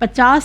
50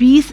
20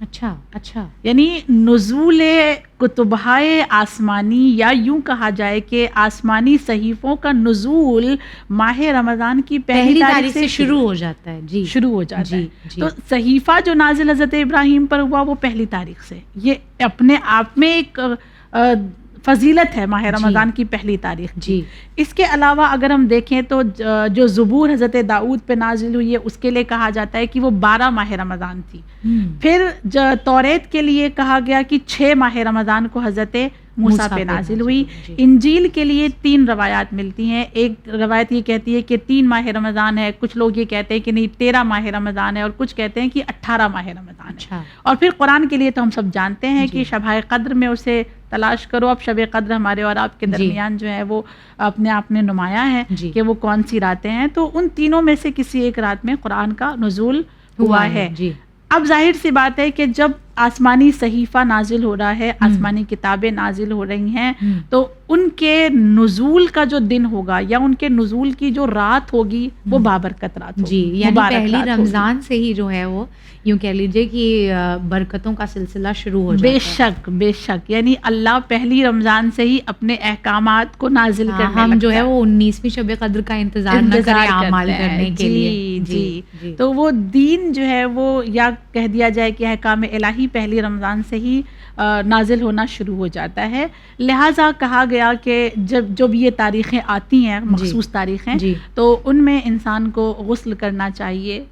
اچھا اچھا، یعنی نزول کتبہائے آسمانی، یا یوں کہا جائے کہ آسمانی صحیفوں کا نزول ماہ رمضان کی پہلی تاریخ سے شروع ہو جاتا ہے. جی شروع ہو جاتا جی ہے. جی. تو صحیفہ جو نازل حضرت ابراہیم پر ہوا وہ پہلی تاریخ سے. یہ اپنے آپ میں ایک فضیلت ہے ماہ رمضان کی پہلی تاریخ کی. جی. اس کے علاوہ اگر ہم دیکھیں تو جو زبور حضرت داؤد پہ نازل ہوئی ہے اس کے لیے کہا جاتا ہے کہ وہ 12 ماہ رمضان تھی. پھر توریت کے لیے کہا گیا کہ 6 ماہ رمضان کو حضرت موسیٰ پہ نازل ہوئی. انجیل کے لیے 3 روایات ملتی ہیں. ایک روایت یہ کہتی ہے کہ 3 ماہ رمضان ہے، کچھ لوگ یہ کہتے ہیں کہ نہیں 13 ماہ رمضان ہے، اور کچھ کہتے ہیں کہ 18 ماہ رمضان ہے. اور پھر قرآن کے لیے تو ہم سب جانتے ہیں کہ شبہ قدر میں اسے تلاش کرو. اب شب قدر ہمارے اور آپ کے درمیان جو ہے وہ اپنے آپ میں نمایاں ہے کہ وہ کون سی راتیں ہیں. تو ان تینوں میں سے کسی ایک رات میں قرآن کا نزول ہوا ہے. اب ظاہر سی بات ہے کہ جب آسمانی صحیفہ نازل ہو رہا ہے، آسمانی کتابیں نازل ہو رہی ہیں، تو ان کے نزول کا جو دن ہوگا یا ان کے نزول کی جو رات ہوگی وہ بابرکت رات ہوگی. جی، یعنی پہلی رمضان سے ہی جو ہے وہ یوں کہہ لیجئے کہ برکتوں کا سلسلہ شروع ہو جاتا ہے. بے شک بے شک، یعنی اللہ پہلی رمضان سے ہی اپنے احکامات کو نازل کرنے لگتا ہے. ہم جو ہے وہ 19ویں شب قدر کا انتظار نہ کریں اعمال کرنے کے لیے. جی. تو وہ دین جو ہے وہ یا کہہ دیا جائے کہ احکام الہی پہلی رمضان سے ہی نازل ہونا شروع ہو جاتا ہے. لہٰذا کہا گیا کہ جب یہ تاریخیں آتی ہیں، مخصوص تاریخیں، تو ان میں انسان کو غسل کرنا چاہیے،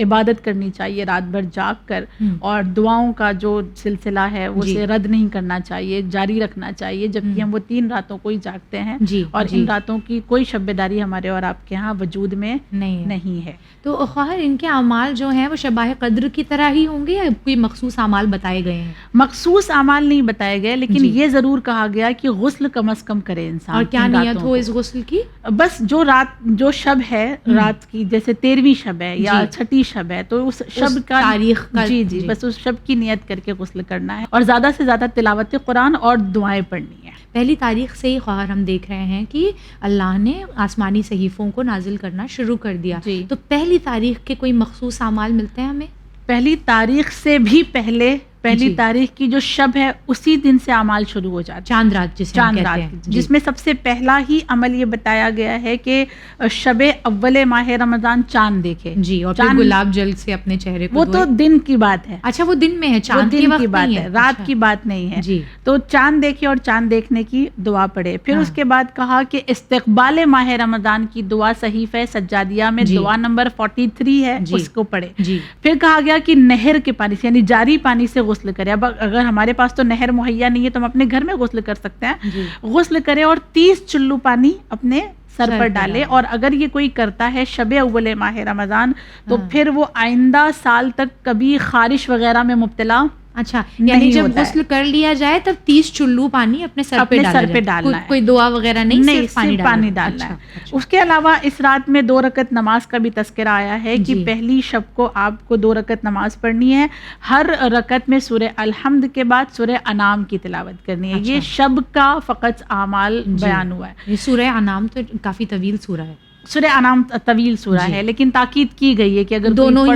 عبادت کرنی چاہیے رات بھر جاگ کر، اور دعاؤں کا جو سلسلہ ہے اسے رد نہیں کرنا چاہیے، جاری رکھنا چاہیے، جبکہ ہم وہ 3 راتوں کو ہی جاگتے ہیں، اور ان راتوں کی کوئی شب داری ہمارے اور آپ کے ہاں وجود میں نہیں ہے. تو خواہر ان کے اعمال جو ہیں وہ شبہ قدر کی طرح ہی ہوں گے یا کوئی مخصوص اعمال بتائے گئے ہیں؟ مخصوص اعمال نہیں بتائے گئے، لیکن یہ ضرور کہا گیا کہ غسل کم از کم کرے انسان. اور کیا نیت ہو اس غسل کی؟ بس جو شب ہے رات کی، جیسے 13ویں شب ہے یا 6ٹھی شب ہے، تو اس شب کا تاریخ جی بس اس شب کی نیت کر کے غسل کرنا ہے، اور زیادہ سے زیادہ تلاوت قرآن اور دعائیں پڑھنی ہے. پہلی تاریخ سے ہی خواہر ہم دیکھ رہے ہیں کہ اللہ نے آسمانی صحیفوں کو نازل کرنا شروع کر دیا. تو پہلی تاریخ کے کوئی مخصوص اعمال ملتے ہیں ہمیں؟ پہلی تاریخ سے بھی پہلے پہلی تاریخ کی جو شب ہے اسی دن سے اعمال شروع ہو جاتے ہیں. چاند رات جس میں سب سے پہلا ہی عمل یہ بتایا گیا ہے کہ شب اول ماہ رمضان چاند دیکھے. جی، اور پھر گلاب جل سے اپنے چہرے کو وہ تو دن کی بات ہے. اچھا، وہ دن میں ہے، چاند کی بات ہے، رات کی بات نہیں ہے. جی، تو چاند دیکھے اور چاند دیکھنے کی دعا پڑھے. پھر اس کے بعد کہا کہ استقبال ماہ رمضان کی دعا صحیفہ سجادیہ میں دعا نمبر 43 ہے، اس کو پڑھے. پھر کہا گیا کہ نہر کے پانی سے، یعنی جاری پانی سے غسل کرے. اب اگر ہمارے پاس تو نہر مہیا نہیں ہے تو ہم اپنے گھر میں غسل کر سکتے ہیں. غسل کرے اور 30 چلو پانی اپنے سر پر ڈالے. اور اگر یہ کوئی کرتا ہے شب اول ماہ رمضان تو پھر وہ آئندہ سال تک کبھی خارش وغیرہ میں مبتلا. اچھا، یعنی جب غسل کر لیا جائے تب 30 چلو پانی اپنے سر پہ ڈالنا ہے. کوئی دعا وغیرہ نہیں، صرف پانی ڈالنا ہے. اس کے علاوہ اس رات میں 2 رکعت نماز کا بھی تذکرہ آیا ہے کہ پہلی شب کو آپ کو 2 رکعت نماز پڑھنی ہے. ہر رکعت میں سورہ الحمد کے بعد سورہ انعام کی تلاوت کرنی ہے. یہ شب کا فقط اعمال بیان ہوا ہے. یہ سورہ انعام تو کافی طویل سورہ ہے. سورہ انعام طویل سورہ ہے، لیکن تاکید کی گئی ہے کہ اگر دونوں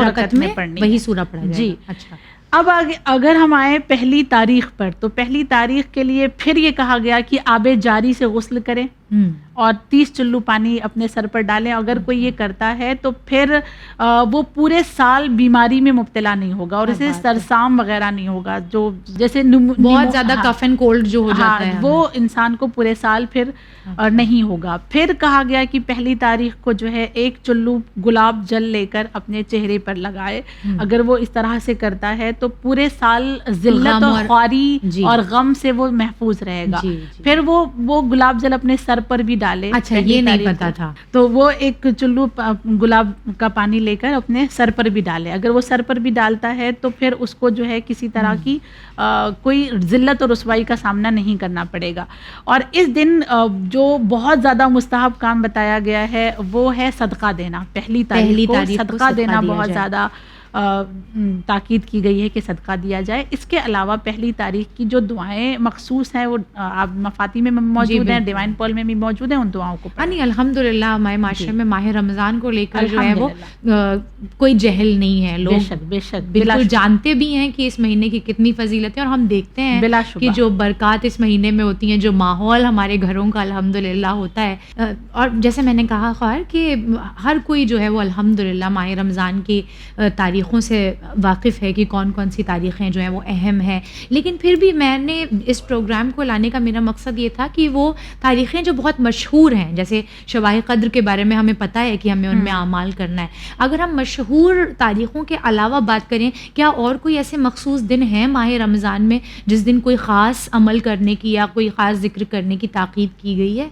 رکعت میں پڑھنی وہی سورہ پڑھا جائے. جی. اچھا، اب اگر ہم آئے پہلی تاریخ پر، تو پہلی تاریخ کے لیے پھر یہ کہا گیا کہ آب جاری سے غسل کریں اور 30 چلو پانی اپنے سر پر ڈالیں. اگر کوئی یہ کرتا ہے تو پھر وہ پورے سال بیماری میں مبتلا نہیں ہوگا اور اسے سرسام وغیرہ نہیں ہوگا، جو جیسے بہت زیادہ کف اینڈ کولڈ جو ہو جاتا ہے وہ انسان کو پورے سال پھر نہیں ہوگا. پھر کہا گیا کہ پہلی تاریخ کو جو ہے 1 چلو گلاب جل لے کر اپنے چہرے پر لگائے. اگر وہ اس طرح سے کرتا ہے تو پورے سال ذلت اور خواری اور غم سے وہ محفوظ رہے گا. پھر وہ گلاب جل اپنے سر پر بھی ڈالے. اچھا، یہ نہیں پتا تھا. تو وہ 1 چلو گلاب کا پانی لے کر اپنے سر پر بھی ڈالے. اگر وہ سر پر بھی ڈالتا ہے تو پھر اس کو جو ہے کسی طرح کی کوئی ذلت اور رسوائی کا سامنا نہیں کرنا پڑے گا. اور اس دن جو بہت زیادہ مستحب کام بتایا گیا ہے وہ ہے صدقہ دینا. پہلی تاریخ کو صدقہ دینا بہت زیادہ تاکید کی گئی ہے کہ صدقہ دیا جائے. اس کے علاوہ پہلی تاریخ کی جو دعائیں مخصوص ہیں وہ آپ مفاتیح میں موجود ہیں, ڈیوائن پال میں بھی موجود ہیں, ان دعاؤں کو یعنی الحمدللہ ہمارے معاشرے میں ماہ رمضان کو لے کر جو ہے وہ کوئی جہل نہیں ہے. لوگ بے شک بالکل جانتے بھی ہیں کہ اس مہینے کی کتنی فضیلت ہے, اور ہم دیکھتے ہیں کہ جو برکات اس مہینے میں ہوتی ہیں, جو ماحول ہمارے گھروں کا الحمدللہ ہوتا ہے. اور جیسے میں نے کہا خیر کہ ہر کوئی جو ہے وہ الحمدللہ ماہ رمضان کی تاریخوں سے واقف ہے کہ کون کون سی تاریخیں جو ہیں وہ اہم ہیں. لیکن پھر بھی میں نے اس پروگرام کو لانے کا میرا مقصد یہ تھا کہ وہ تاریخیں جو بہت مشہور ہیں, جیسے شبہ قدر کے بارے میں ہمیں پتہ ہے کہ ہمیں ان میں اعمال کرنا ہے, اگر ہم مشہور تاریخوں کے علاوہ بات کریں, کیا اور کوئی ایسے مخصوص دن ہیں ماہ رمضان میں جس دن کوئی خاص عمل کرنے کی یا کوئی خاص ذکر کرنے کی تاکید کی گئی ہے؟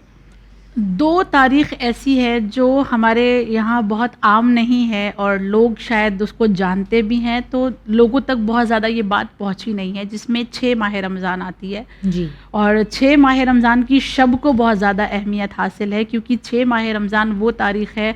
2 تاریخ ایسی ہے جو ہمارے یہاں بہت عام نہیں ہے اور لوگ شاید اس کو جانتے بھی ہیں, تو لوگوں تک بہت زیادہ یہ بات پہنچی نہیں ہے, جس میں 6 ماہ رمضان آتی ہے. جی. اور 6 ماہ رمضان کی شب کو بہت زیادہ اہمیت حاصل ہے, کیونکہ 6 ماہ رمضان وہ تاریخ ہے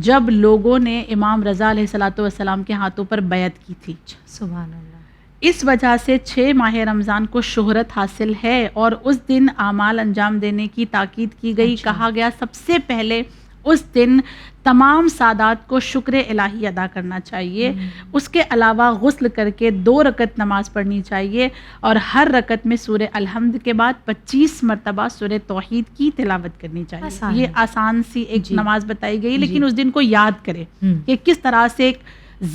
جب لوگوں نے امام رضا علیہ الصلوۃ والسلام کے ہاتھوں پر بیعت کی تھی. سبحان اللہ. اس وجہ سے 6 ماہ رمضان کو شہرت حاصل ہے, اور اس دن اعمال انجام دینے کی تاکید کی گئی. کہا گیا سب سے پہلے اس دن تمام سادات کو شکر الہی ادا کرنا چاہیے. اس کے علاوہ غسل کر کے 2 رکعت نماز پڑھنی چاہیے, اور ہر رکعت میں سورہ الحمد کے بعد 25 مرتبہ سورہ توحید کی تلاوت کرنی چاہیے. یہ آسان سی ایک نماز بتائی گئی, لیکن اس دن کو یاد کرے کہ کس طرح سے ایک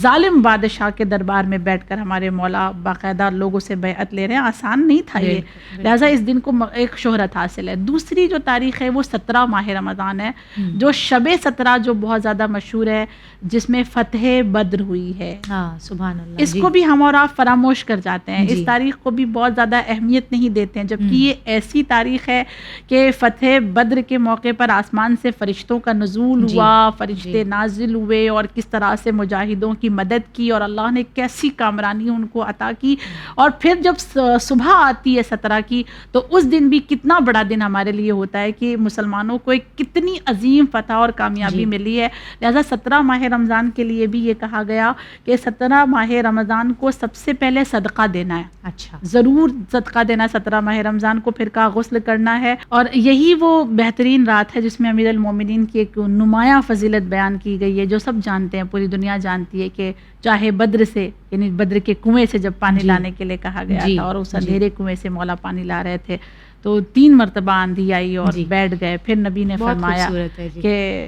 ظالم بادشاہ کے دربار میں بیٹھ کر ہمارے مولا باقاعدہ لوگوں سے بیعت لے رہے ہیں. آسان نہیں تھا یہ, لہٰذا اس دن کو ایک شہرت حاصل ہے. دوسری جو تاریخ ہے وہ 17 ماہ رمضان ہے, جو شب 17 جو بہت زیادہ مشہور ہے, جس میں فتح بدر ہوئی ہے. سبحان اللہ. اس کو بھی ہم اور آپ فراموش کر جاتے ہیں, اس تاریخ کو بھی بہت زیادہ اہمیت نہیں دیتے ہیں, جبکہ یہ ایسی تاریخ ہے کہ فتح بدر کے موقع پر آسمان سے فرشتوں کا نزول ہوا, فرشتے نازل ہوئے, اور کس طرح سے مجاہدوں کی مدد کی, اور اللہ نے کیسی کامرانی ان کو عطا کی. اور پھر جب صبح آتی ہے 17 کی, تو اس دن بھی کتنا بڑا دن ہمارے لیے ہوتا ہے کہ مسلمانوں کو ایک کتنی عظیم فتح اور کامیابی ملی ہے. لہذا 17 ماہ رمضان کے لیے بھی یہ کہا گیا کہ 17 ماہ رمضان کو سب سے پہلے صدقہ دینا ہے. اچھا, ضرور صدقہ دینا ہے 17 ماہ رمضان کو. پھر کہا غسل کرنا ہے, اور یہی وہ بہترین رات ہے جس میں امیر المومنین کی ایک نمایاں فضیلت بیان کی گئی ہے, جو سب جانتے ہیں, پوری دنیا جانتی ہے کہ چاہے بدر سے, یعنی بدر کے کنویں سے جب پانی لانے کے لیے کہا گیا تھا, اور اس اندھیرے کنویں سے مولا پانی لا رہے تھے, تو 3 مرتبہ آندھی آئی اور بیٹھ گئے. پھر نبی نے فرمایا کہ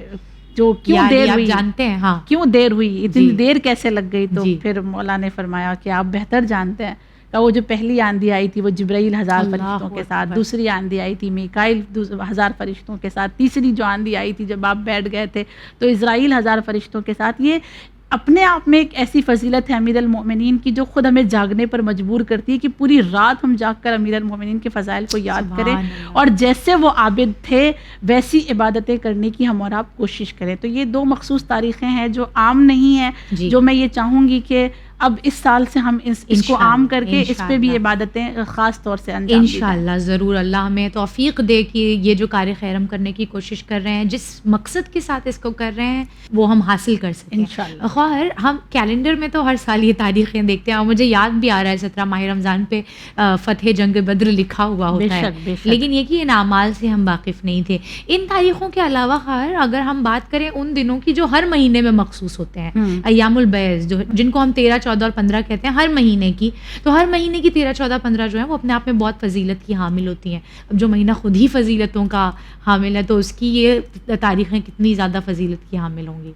جو کیوں دیر ہوئی, جانتے ہیں کیوں دیر ہوئی, اتنی دیر کیسے لگ گئی, تو پھر مولا نے فرمایا کہ آپ بہتر جانتے ہیں. وہ جو پہلی آندھی آئی تھی وہ جبرائیل 1000 فرشتوں کے ساتھ, دوسری آندھی آئی تھی میکائیل 1000 فرشتوں کے ساتھ, تیسری جو آندھی آئی تھی جب آپ بیٹھ گئے تھے تو اسرائیل 1000 فرشتوں کے ساتھ. یہ اپنے آپ میں ایک ایسی فضیلت ہے امیر المؤمنین کی جو خود ہمیں جاگنے پر مجبور کرتی ہے کہ پوری رات ہم جاگ کر امیر المؤمنین کے فضائل کو یاد کریں, اور جیسے وہ عابد تھے ویسی عبادتیں کرنے کی ہم اور آپ کوشش کریں. تو یہ 2 مخصوص تاریخیں ہیں جو عام نہیں ہیں, جو میں یہ چاہوں گی کہ اب اس سال سے ہم اس کو عام کر کے اس پہ بھی عبادتیں خاص طور سے انجام دیں. انشاءاللہ ضرور اللہ ہمیں توفیق دے کہ یہ جو کار خیر ہم کرنے کی کوشش کر رہے ہیں, جس مقصد کے ساتھ اس کو کر رہے ہیں, وہ ہم حاصل کر سکیں انشاءاللہ. خیر ہم کیلنڈر میں تو ہر سال یہ تاریخیں دیکھتے ہیں, اور مجھے یاد بھی آ رہا ہے 17 ماہ رمضان پہ فتح جنگ بدر لکھا ہوا ہوتا ہے, لیکن یہ کہ ان اعمال سے ہم واقف نہیں تھے. ان تاریخوں کے علاوہ خیر اگر ہم بات کریں ان دنوں کی جو ہر مہینے میں مخصوص ہوتے ہیں, ایام البیض جن کو ہم 13, 14 اور 15 کہتے ہیں, ہر مہینے کی, تو ہر مہینے کی 13, 14, 15 جو ہے وہ اپنے آپ میں بہت فضیلت کی حامل ہوتی ہیں. اب جو مہینہ خود ہی فضیلتوں کا حامل ہے, تو اس کی یہ تاریخیں کتنی زیادہ فضیلت کی حامل ہوں گی.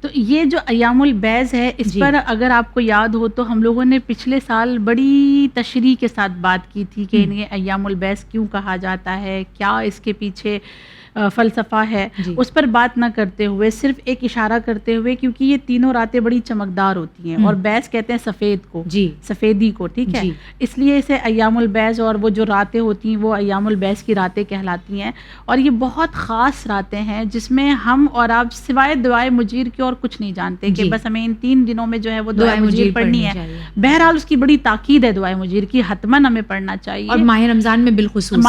تو یہ جو ایام البیض ہے, اس پر اگر آپ کو یاد ہو تو ہم لوگوں نے پچھلے سال بڑی تشریح کے ساتھ بات کی تھی کہ انہیں ایام البیض کیوں کہا جاتا ہے, کیا اس کے پیچھے فلسفہ ہے. اس پر بات نہ کرتے ہوئے صرف ایک اشارہ کرتے ہوئے, کیونکہ یہ تینوں راتیں بڑی چمکدار ہوتی ہیں, اور بیض کہتے ہیں سفید کو, سفیدی کو, ٹھیک ہے, اس لیے اسے ایام البیض, اور وہ جو راتیں ہوتی ہیں وہ ایام البیض کی راتیں کہلاتی ہیں. اور یہ بہت خاص راتیں ہیں جس میں ہم اور آپ سوائے دعائے مجیر کے اور کچھ نہیں جانتے کہ بس ہمیں ان 3 دنوں میں جو ہے وہ دعائے مجیر پڑھنی ہے. بہرحال اس کی بڑی تاکید ہے دعائے مجیر کی, حتماً ہمیں پڑھنا چاہیے, اور ماہ رمضان میں بالخصوص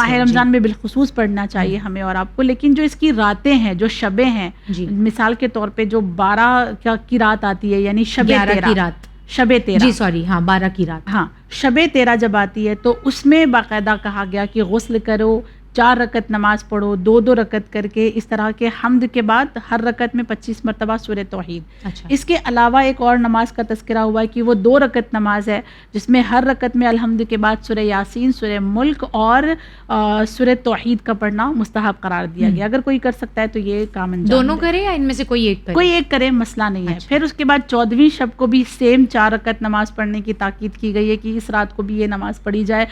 بالخصوص پڑھنا چاہیے ہمیں اور آپ کو. لیکن لیکن جو اس کی راتیں ہیں، جو شبیں ہیں، جی مثال کے طور پہ جو 12 کی رات آتی ہے، یعنی شب 11 13 کی رات، شب 13 جی سوری، ہاں 12 کی رات، ہاں شب 13 جب آتی ہے تو اس میں باقاعدہ کہا گیا کہ غسل کرو، 4 رکعت نماز پڑھو، 2 رکعت کر کے، اس طرح کے حمد کے بعد ہر رکعت میں 25 مرتبہ سورہ توحید۔ اچھا اس کے علاوہ ایک اور نماز کا تذکرہ ہوا ہے کہ وہ 2 رکعت نماز ہے جس میں ہر رکعت میں الحمد کے بعد سورہ یاسین، سورہ ملک اور سورہ توحید کا پڑھنا مستحب قرار دیا گیا۔ اگر کوئی کر سکتا ہے تو یہ کام انجام دونوں دے۔ کرے یا ان میں سے کوئی ایک کرے؟ کوئی ایک کرے، مسئلہ نہیں ہے۔ اچھا۔ پھر اس کے بعد 14ویں شب کو بھی سیم 4 رکعت نماز پڑھنے کی تاکید کی گئی ہے کہ اس رات کو بھی یہ نماز پڑھی جائے۔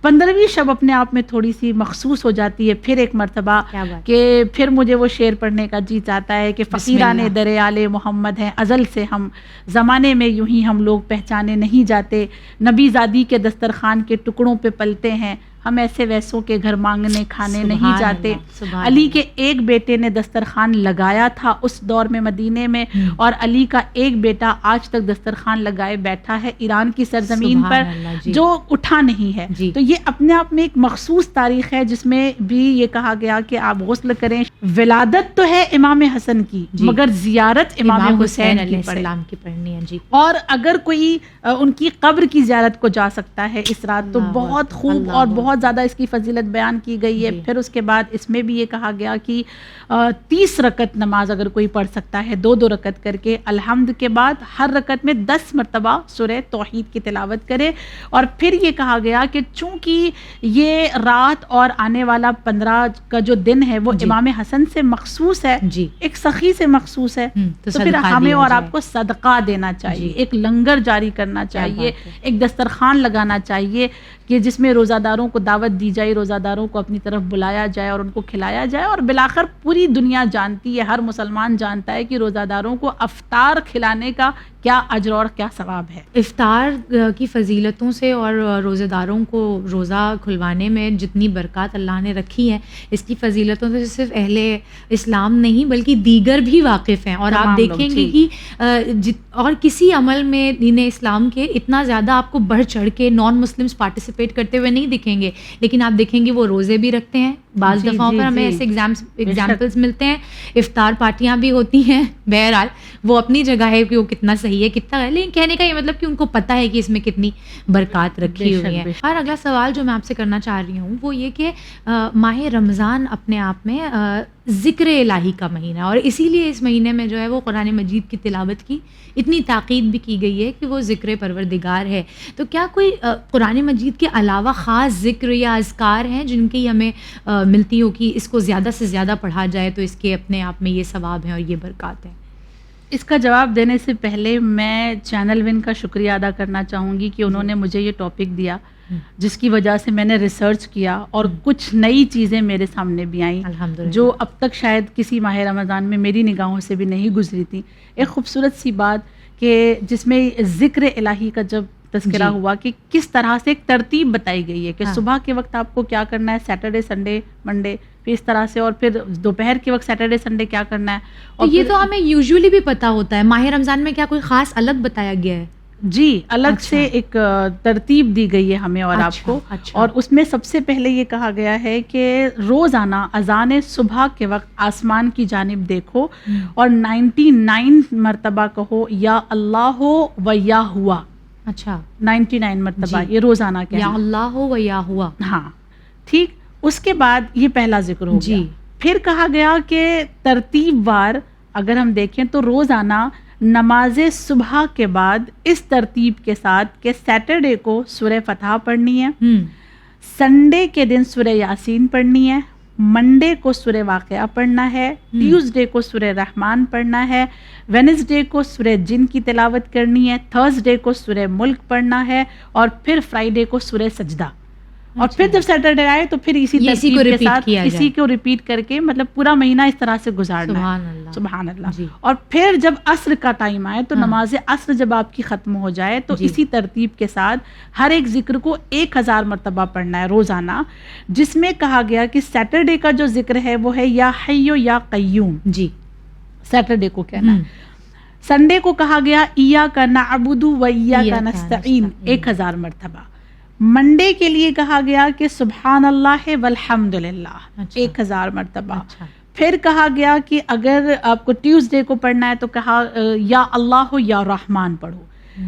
15ویں شب اپنے آپ میں تھوڑی سی مخصوص ہو جاتی ہے، پھر ایک مرتبہ کہ پھر مجھے وہ شعر پڑھنے کا جی چاہتا ہے کہ فقیران در آل محمد ہیں ازل سے ہم، زمانے میں یوں ہی ہم لوگ پہچانے نہیں جاتے، نبی زادی کے دسترخوان کے ٹکڑوں پہ پلتے ہیں، ہم ایسے ویسوں کے گھر مانگنے کھانے نہیں جاتے۔ علی کے ایک بیٹے نے دسترخوان لگایا تھا اس دور میں مدینے میں، اور علی کا ایک بیٹا آج تک دسترخوان لگائے بیٹھا ہے ایران کی سرزمین پر، جو اٹھا نہیں ہے۔ تو یہ اپنے آپ میں ایک مخصوص تاریخ ہے جس میں بھی یہ کہا گیا کہ آپ غسل کریں۔ ولادت تو ہے امام حسن کی، مگر زیارت امام حسین علیہ السلام کی پڑھنی ہے۔ جی، اور اگر کوئی ان کی قبر کی زیارت کو جا سکتا ہے اس رات تو بہت خوب اور بہت زیادہ اس کی فضیلت بیان کی گئی ہے۔ پھر اس کے بعد اس میں بھی یہ کہا گیا کہ 30 رکعت نماز اگر کوئی پڑھ سکتا ہے 2 رکعت کر کے، الحمد کے بعد ہر رکعت میں 10 مرتبہ سورہ توحید کی تلاوت کرے۔ اور پھر یہ کہا گیا کہ چونکہ یہ رات اور آنے والا 15 کا جو دن ہے وہ امام حسن سے مخصوص ہے، ایک سخی سے مخصوص ہے، تو پھر ہمیں اور آپ کو صدقہ دینا چاہیے، ایک لنگر جاری کرنا چاہیے، ایک دسترخوان لگانا چاہیے کہ جس میں روزہ داروں کو دعوت دی جائے، روزہ داروں کو اپنی طرف بلایا جائے اور ان کو کھلایا جائے۔ اور بالآخر پوری دنیا جانتی ہے، ہر مسلمان جانتا ہے کہ روزہ داروں کو افطار کھلانے کا کیا اجر اور کیا ثواب ہے۔ افطار کی فضیلتوں سے اور روزہ داروں کو روزہ کھلوانے میں جتنی برکات اللہ نے رکھی ہے، اس کی فضیلتوں سے صرف اہل اسلام نہیں بلکہ دیگر بھی واقف ہیں۔ اور آپ دیکھیں گے کہ اور کسی عمل میں دین اسلام کے اتنا زیادہ آپ کو بڑھ چڑھ کے نان مسلمس پارٹیسپیٹ کرتے ہوئے نہیں دکھیں گے، لیکن آپ دیکھیں گے وہ روزے بھی رکھتے ہیں، بعض دفعوں پر ہمیں ایسے ایگزامپلس ملتے ہیں، افطار پارٹیاں بھی ہوتی ہیں۔ بہرحال وہ اپنی جگہ ہے کہ وہ کتنا صحیح ہے کتنا ہے، لیکن کہنے کا یہ مطلب کہ ان کو پتہ ہے کہ اس میں کتنی برکات رکھی ہوئی ہے۔ اور اگلا سوال جو میں آپ سے کرنا چاہ رہی ہوں وہ یہ کہ ماہ رمضان اپنے آپ میں ذکر الہی کا مہینہ، اور اسی لیے اس مہینے میں جو ہے وہ قرآن مجید کی تلاوت کی اتنی تاکید بھی کی گئی ہے کہ وہ ذکر پروردگار ہے۔ تو کیا کوئی قرآن مجید کے علاوہ خاص ذکر یا اذکار ہیں جن کی ہمیں ملتی ہو کہ اس کو زیادہ سے زیادہ پڑھا جائے تو اس کے اپنے آپ میں یہ ثواب ہیں اور یہ برکات ہیں؟ اس کا جواب دینے سے پہلے میں چینل ون کا شکریہ ادا کرنا چاہوں گی کہ انہوں نے مجھے یہ ٹاپک دیا، جس کی وجہ سے میں نے ریسرچ کیا اور کچھ نئی چیزیں میرے سامنے بھی آئیں جو اب تک شاید کسی ماہ رمضان میں میری نگاہوں سے بھی نہیں گزری تھی۔ ایک خوبصورت سی بات کہ جس میں ذکر الہی کا جب تذکرہ ہوا کہ کس طرح سے ایک ترتیب بتائی گئی ہے کہ صبح کے وقت آپ کو کیا کرنا ہے، سیٹرڈے سنڈے منڈے، پھر اس طرح سے، اور پھر دوپہر کے وقت سیٹرڈے سنڈے کیا کرنا ہے۔ اور یہ تو ہمیں یوزولی بھی پتہ ہوتا ہے، ماہ رمضان میں کیا کوئی خاص الگ بتایا گیا ہے؟ جی، الگ سے ایک ترتیب دی گئی ہے ہمیں اور آپ کو، اور اس میں سب سے پہلے یہ کہا گیا ہے کہ روزانہ اذان صبح کے وقت آسمان کی جانب دیکھو اور 99 مرتبہ کہو یا اللہ ہو و یا ہوا۔ اچھا، 99 مرتبہ یہ روزانہ کہنا، یا اللہ ہو و یا ہوا۔ ہاں ٹھیک، اس کے بعد یہ پہلا ذکر ہو گیا۔ پھر کہا گیا کہ ترتیب وار اگر ہم دیکھیں تو روزانہ نماز صبح کے بعد اس ترتیب کے ساتھ کہ سیٹرڈے کو سورہ فتح پڑھنی ہے، سنڈے کے دن سورہ یاسین پڑھنی ہے، منڈے کو سورہ واقعہ پڑھنا ہے، ٹیوزڈے کو سورہ رحمان پڑھنا ہے، وینسڈے کو سورہ جن کی تلاوت کرنی ہے، تھرسڈے کو سورہ ملک پڑھنا ہے، اور پھر فرائیڈے کو سورہ سجدہ۔ اور پھر جب سیٹرڈے آئے تو پھر اسی ترتیب کے ساتھ اسی کو ریپیٹ کر کے مطلب پورا مہینہ اس طرح سے گزارنا ہے۔ سبحان اللہ۔ اور پھر جب عصر کا ٹائم آئے تو نماز عصر جب آپ کی ختم ہو جائے تو اسی ترتیب کے ساتھ ہر ایک ذکر کو 1000 مرتبہ پڑھنا ہے روزانہ، جس میں کہا گیا کہ سیٹرڈے کا جو ذکر ہے وہ ہے یا حیو یا قیوم، جی سیٹرڈے کو کہنا ہے۔ سنڈے کو کہا گیا ایاک نعبد و ایاک نستعین 1000 مرتبہ۔ منڈے کے لیے کہا گیا کہ سبحان اللہ والحمد للہ 1000 مرتبہ. پھر کہا گیا کہ اگر آپ کو ٹیوزڈے کو پڑھنا ہے تو کہا یا اللہ یا رحمان پڑھو.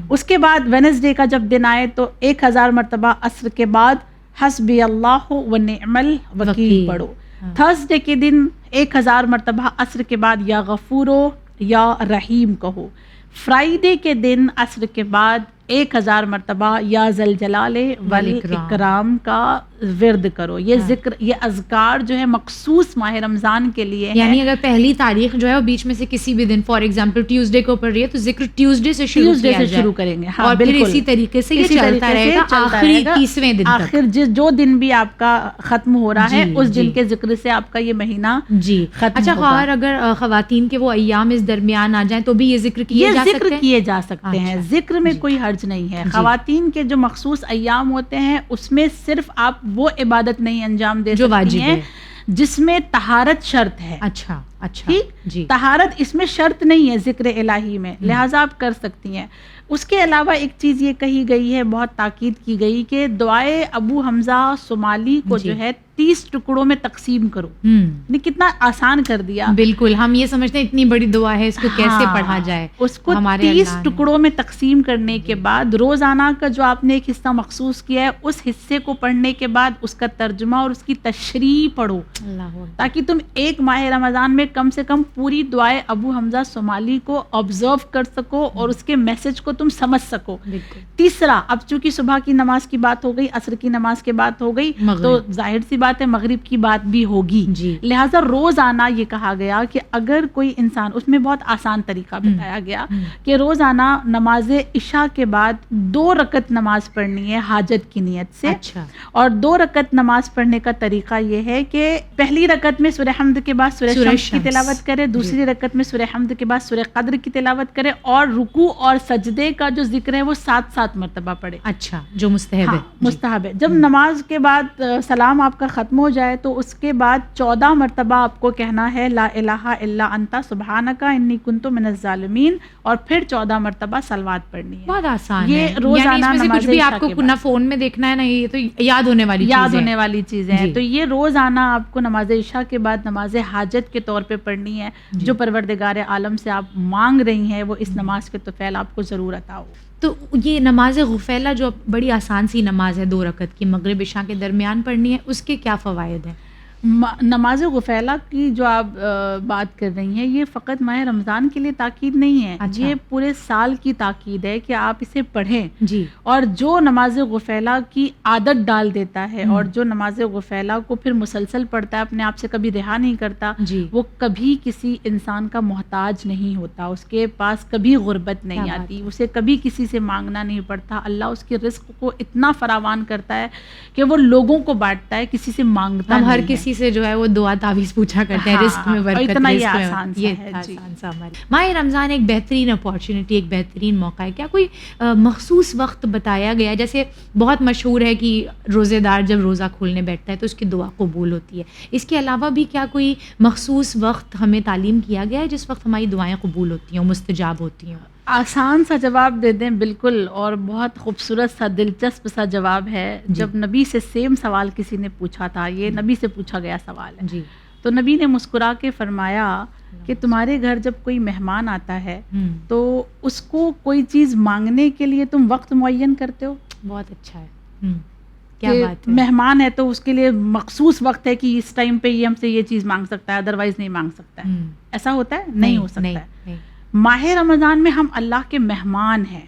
اس کے بعد وینسڈے کا جب دن آئے تو 1000 مرتبہ عصر کے بعد حسبی اللہ و نعم الوکیل پڑھو. تھرسڈے کے دن 1000 مرتبہ عصر کے بعد یا غفورو یا رحیم کہو. فرائیڈے کے دن عصر کے بعد 1000 مرتبہ یا ذل جلال والاکرام کا ورد کرو. یہ ذکر، یہ اذکار جو ہے مخصوص ماہ رمضان کے لیے ہے. یعنی اگر پہلی تاریخ جو ہے وہ بیچ میں سے کسی بھی دن، فار ایگزامپل ٹیوزڈے کو پڑھ رہی ہے تو ذکر ٹیوزڈے سے شروع کریں گے. اور پھر اسی طریقے سے یہ چلتا رہے گا آخری 30ویں دن تک. آخر جو دن بھی آپ کا ختم ہو رہا ہے اس دن کے ذکر سے آپ کا یہ مہینہ ختم. اچھا، اور اگر خواتین کے وہ ایام اس درمیان آ جائیں تو بھی یہ ذکر کیے جا سکتے ہیں. ذکر میں کوئی حرج نہیں ہے. خواتین کے جو مخصوص ایام ہوتے ہیں اس میں صرف آپ وہ عبادت نہیں انجام دے سکتی ہیں جس میں طہارت شرط ہے. اچھا ٹھیک، طہارت اس میں شرط نہیں ہے ذکر الہی میں، لہٰذا آپ کر سکتی ہیں. اس کے علاوہ ایک چیز یہ کہی گئی ہے، بہت تاکید کی گئی کہ دعائے ابو حمزہ صومالی کو جو ہے 30 ٹکڑوں میں تقسیم کرو. کتنا آسان کر دیا. بالکل، ہم یہ سمجھتے ہیں اتنی بڑی دعا ہے، اس کو کیسے پڑھا جائے. اس کو 30 ٹکڑوں میں تقسیم کرنے کے بعد روزانہ کا جو آپ نے ایک حصہ مخصوص کیا ہے اس حصے کو پڑھنے کے بعد اس کا ترجمہ اور اس کی تشریح پڑھو، تاکہ تم ایک ماہ رمضان میں کم سے کم پوری دعائے ابو حمزہ صومالی کو آبزرو کر سکو اور اس کے میسج کو تم سمجھ سکو. تیسرا، اب چونکہ صبح کی نماز کی بات ہو گئی، عصر کی نماز کی بات ہو گئی، تو ظاہر سی بات ہے مغرب کی بات بھی ہوگی. لہٰذا روزانہ یہ کہا گیا کہ اگر کوئی انسان، اس میں بہت آسان طریقہ بتایا گیا کہ روزانہ نماز عشاء کے بعد 2 رکعت نماز پڑھنی ہے حاجت کی نیت سے. اور 2 رکعت نماز پڑھنے کا طریقہ یہ ہے کہ پہلی رکعت میں سورہ حمد کے بعد سورہ شمس کی تلاوت کرے، دوسری رکعت میں سورہ حمد کے بعد سورہ قدر کی تلاوت کرے، اور رکوع اور سجدے کا جو ذکر ہے وہ 7 مرتبہ پڑھے. اچھا، جو مستحب ہے. جب نماز کے بعد سلام آپ کا ختم ہو جائے تو اس کے بعد 14 مرتبہ آپ کو کہنا ہے لا الہ الا انت سبحانک انی کنت من الظالمین، اور پھر 14 مرتبہ صلوات پڑھنی ہے. بہت آسان ہے. یہ روزانہ کچھ بھی آپ کو نہ فون میں دیکھنا ہے، نہ یہ تو یاد ہونے والی چیزیں ہیں. تو یہ روزانہ آپ کو نماز عشاء کے بعد نماز حاجت کے طور پہ پڑھنی ہے. جو پروردگار عالم سے آپ مانگ رہی ہیں وہ اس نماز کے طفیل آپ کو ضرور عطا ہو. تو یہ نماز غفیلہ جو بڑی آسان سی نماز ہے 2 رکعت کی، مغرب عشاء کے درمیان پڑھنی ہے، اس کے کیا فوائد ہیں؟ نماز غفیلہ کی جو آپ بات کر رہی ہیں یہ فقط ماہ رمضان کے لیے تاکید نہیں ہے. یہ پورے سال کی تاکید ہے کہ آپ اسے پڑھیں. اور جو نماز غفیلہ کی عادت ڈال دیتا ہے اور جو نماز غفیلہ کو پھر مسلسل پڑھتا ہے، اپنے آپ سے کبھی رہا نہیں کرتا، وہ کبھی کسی انسان کا محتاج نہیں ہوتا، اس کے پاس کبھی غربت نہیں آتی، اسے کبھی کسی سے مانگنا نہیں پڑتا. اللہ اس کے رزق کو اتنا فراوان کرتا ہے کہ وہ لوگوں کو بانٹتا ہے، کسی سے مانگتا نہیں. ہر کسی سے جو ہے وہ دعا تعویذ پوچھا کرتے ہیں، رزق میں برکت. اتنا یہ آسان سا ماہ رمضان ایک بہترین اپارچونٹی، ایک بہترین موقع ہے. کیا کوئی مخصوص وقت بتایا گیا؟ جیسے بہت مشہور ہے کہ روزے دار جب روزہ کھولنے بیٹھتا ہے تو اس کی دعا قبول ہوتی ہے. اس کے علاوہ بھی کیا کوئی مخصوص وقت ہمیں تعلیم کیا گیا ہے جس وقت ہماری دعائیں قبول ہوتی ہیں، مستجاب ہوتی ہیں؟ آسان سا جواب دے دیں. بالکل، اور بہت خوبصورت سا دلچسپ سا جواب ہے. جب نبی سے سیم سوال کسی نے پوچھا تھا، یہ نبی سے پوچھا گیا سوال ہے، تو نبی نے مسکرا کے فرمایا کہ تمہارے گھر جب کوئی مہمان آتا ہے تو اس کو کوئی چیز مانگنے کے لیے تم وقت معین کرتے ہو؟ بہت اچھا ہے. کیا بات ہے. مہمان ہے تو اس کے لیے مخصوص وقت ہے کہ اس ٹائم پہ یہ ہم سے یہ چیز مانگ سکتا ہے، ادروائز نہیں مانگ سکتا ہے. ایسا ہوتا ہے؟ نہیں ہو سکتا ہے. ماہ رمضان میں ہم اللہ کے مہمان ہیں.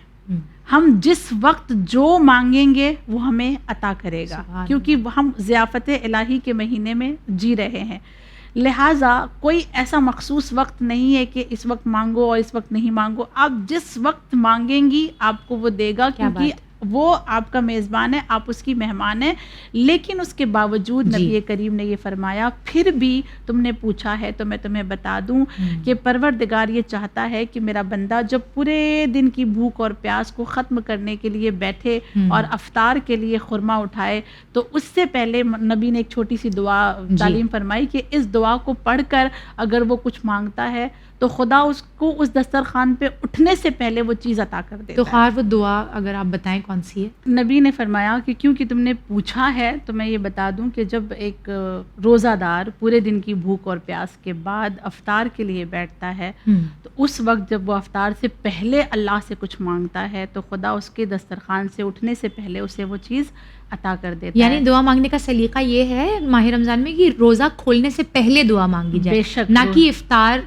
ہم جس وقت جو مانگیں گے وہ ہمیں عطا کرے گا، کیونکہ ہم ضیافت الہی کے مہینے میں جی رہے ہیں. لہٰذا کوئی ایسا مخصوص وقت نہیں ہے کہ اس وقت مانگو اور اس وقت نہیں مانگو. آپ جس وقت مانگیں گی آپ کو وہ دے گا، کیونکہ وہ آپ کا میزبان ہے، آپ اس کی مہمان ہیں. لیکن اس کے باوجود نبی کریم نے یہ فرمایا پھر بھی تم نے پوچھا ہے تو میں تمہیں بتا دوں کہ پروردگار یہ چاہتا ہے کہ میرا بندہ جب پورے دن کی بھوک اور پیاس کو ختم کرنے کے لیے بیٹھے اور افطار کے لیے خرما اٹھائے تو اس سے پہلے نبی نے ایک چھوٹی سی دعا تعلیم فرمائی کہ اس دعا کو پڑھ کر اگر وہ کچھ مانگتا ہے تو خدا اس کو اس دسترخوان پہ اٹھنے سے پہلے وہ چیز عطا کر دیتا ہے. تو خیر وہ دعا اگر آپ بتائیں کون سی ہے؟ نبی نے فرمایا کہ کیونکہ تم نے پوچھا ہے تو میں یہ بتا دوں کہ جب ایک روزہ دار پورے دن کی بھوک اور پیاس کے بعد افطار کے لیے بیٹھتا ہے تو اس وقت جب وہ افطار سے پہلے اللہ سے کچھ مانگتا ہے تو خدا اس کے دسترخوان سے اٹھنے سے پہلے اسے وہ چیز عطا کر دیتا ہے. یعنی دعا مانگنے کا سلیقہ یہ ہے ماہ رمضان میں کہ روزہ کھولنے سے پہلے دعا مانگی جائے، بے شک، نہ کہ افطار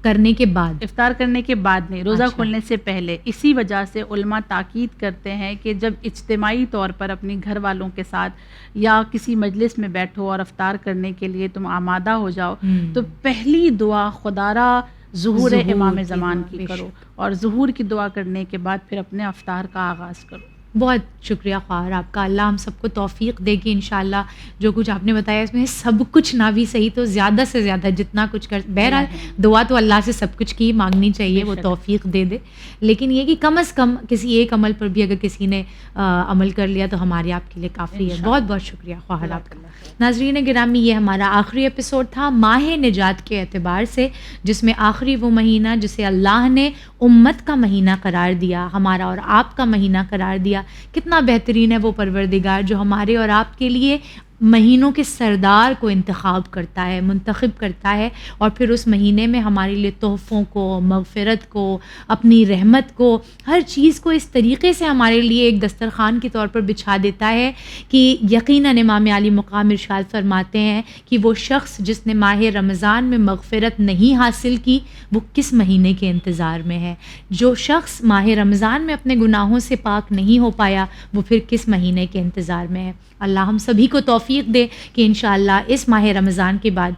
کرنے کے بعد. افطار کرنے کے بعد نہیں، روزہ کھولنے سے پہلے. اسی وجہ سے علماء تاکید کرتے ہیں کہ جب اجتماعی طور پر اپنے گھر والوں کے ساتھ یا کسی مجلس میں بیٹھو اور افطار کرنے کے لیے تم آمادہ ہو جاؤ تو پہلی دعا خدارا ظہور امام زمان کی کرو اور ظہور کی دعا کرنے کے بعد پھر اپنے افطار کا آغاز کرو. بہت شکریہ خواہر آپ کا. اللہ ہم سب کو توفیق دے کہ انشاءاللہ جو کچھ آپ نے بتایا اس میں سب کچھ نہ بھی صحیح تو زیادہ سے زیادہ جتنا کچھ کر، بہرحال دعا تو اللہ سے سب کچھ کی مانگنی چاہیے، وہ توفیق دے دے، لیکن یہ کہ کم از کم کسی ایک عمل پر بھی اگر کسی نے عمل کر لیا تو ہمارے آپ کے لیے کافی ہے. بہت بہت شکریہ خواہر آپ کا. ناظرین گرامی، یہ ہمارا آخری ایپیسوڈ تھا ماہ نجات کے اعتبار سے، جس میں آخری وہ مہینہ جسے اللہ نے امت کا مہینہ قرار دیا، ہمارا اور آپ کا مہینہ قرار دیا. کتنا بہترین ہے وہ پروردگار جو ہمارے اور آپ کے لیے مہینوں کے سردار کو انتخاب کرتا ہے، منتخب کرتا ہے، اور پھر اس مہینے میں ہمارے لیے تحفوں کو، مغفرت کو، اپنی رحمت کو، ہر چیز کو اس طریقے سے ہمارے لیے ایک دسترخوان کے طور پر بچھا دیتا ہے کہ یقیناً امام علی مقام ارشاد فرماتے ہیں کہ وہ شخص جس نے ماہ رمضان میں مغفرت نہیں حاصل کی وہ کس مہینے کے انتظار میں ہے. جو شخص ماہ رمضان میں اپنے گناہوں سے پاک نہیں ہو پایا وہ پھر کس مہینے کے انتظار میں ہے. اللہ ہم سبھی کو توفیق دے کہ انشاءاللہ اس ماہ رمضان کے بعد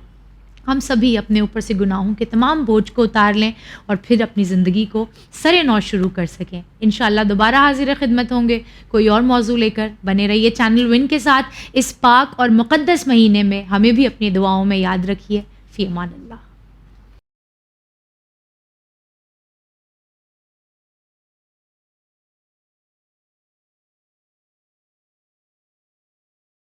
ہم سبھی اپنے اوپر سے گناہوں کے تمام بوجھ کو اتار لیں اور پھر اپنی زندگی کو سرے نو شروع کر سکیں. انشاءاللہ دوبارہ حاضر خدمت ہوں گے کوئی اور موضوع لے کر. بنے رہیے چینل ون کے ساتھ. اس پاک اور مقدس مہینے میں ہمیں بھی اپنی دعاؤں میں یاد رکھیے. فی امان اللہ.